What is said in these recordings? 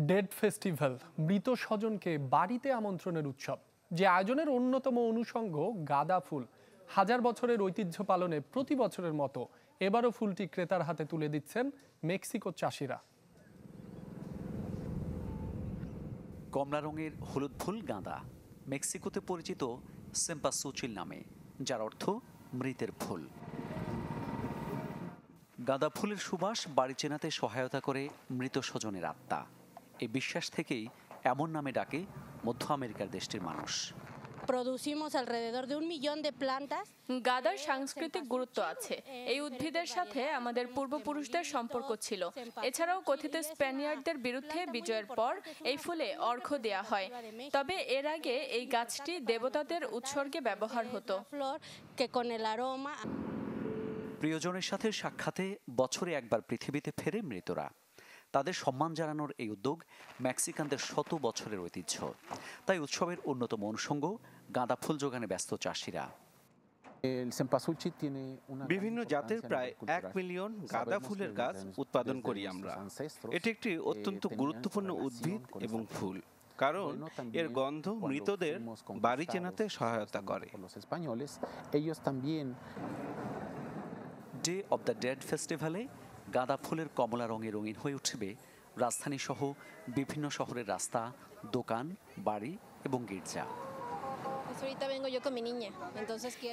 Dead festival মৃত স্বজনকে বাড়িতে আমন্ত্রণের উৎসব, যে আয়োজনের অন্যতম অনুষঙ্গ গাঁদা ফুল। হাজার বছরের ঐতিহ্য পালনে প্রতি বছরের মতো এবারও ফুলটি ক্রেতার হাতে তুলে দিচ্ছেন মেক্সিকোর চাষিরা। কমলা রঙের হলুদ ফুল গাঁদা মেক্সিকোতে পরিচিত সেম্পাসুচিল নামে, যার অর্থ মৃতের ফুল। গাঁদা ফুলের সুবাস বাড়ি চেনাতে সহায়তা করে মৃত স্বজনের আত্মা। এই বিশ্বাস থেকেই এমন নামে ডাকে মধ্য আমেরিকার দেশটির মানুষ। গাদার সাংস্কৃতিক গুরুত্ব আছে। এই উদ্ভিদের সাথে আমাদের পূর্বপুরুষদের সম্পর্ক ছিল। এছাড়াও কথিত স্প্যানিয়ার্ডদের বিরুদ্ধে বিজয়ের পর এই ফুলে অর্ঘ্য দেয়া হয়। তবে এর আগে এই গাছটি দেবতাদের উৎসর্গে ব্যবহার হতো। প্রিয়জনের সাথে সাক্ষাতে বছরে একবার পৃথিবীতে ফেরে মৃতরা। তাদের সম্মান জানানোর এই উদ্যোগ মেক্সিকানদের শত বছরের ঐতিহ্য। তাই উৎসবের অন্যতম অনুষঙ্গ গাঁদা ফুল যোগানে ব্যস্ত চাষিরা। বিভিন্ন জাতের প্রায় 1 মিলিয়ন গাঁদা ফুলের গাছ উৎপাদন করি আমরা। এটি একটি অত্যন্ত গুরুত্বপূর্ণ উদ্ভিদ এবং ফুল, কারণ এর গন্ধ মৃতদের বাড়ি চেনাতে সহায়তা করে। ডে অব দ্য ডেড ফেস্টিভ্যালে গাঁদা ফুলের কমলা রঙে রঙিন হয়ে উঠবে রাজধানী সহ বিভিন্ন শহরের রাস্তা, দোকান, বাড়ি এবং গির্জা।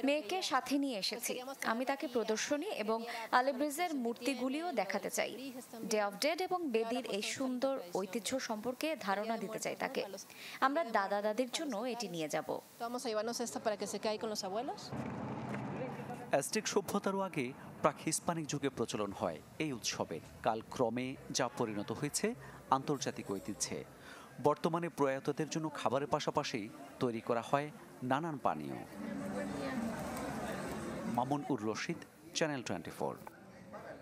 মেয়েকে সাথে নিয়ে এসেছি। আমি তাকে প্রদর্শনী এবং আলেব্রিজের মূর্তিগুলিও দেখাতে চাই। ডে অফ ডেড এবং বেদির এই সুন্দর ঐতিহ্য সম্পর্কে ধারণা দিতে চাই তাকে। আমরা দাদা দাদির জন্য এটি নিয়ে যাব। অ্যাজটেক সভ্যতারও আগে প্রাক হিস্পানিক যুগে প্রচলন হয় এই উৎসবের। কালক্রমে যা পরিণত হয়েছে আন্তর্জাতিক ঐতিহ্যে। বর্তমানে প্রয়াতদের জন্য খাবারের পাশাপাশি তৈরি করা হয় নানান পানীয়। মামুন উর রশিদ, চ্যানেল 24।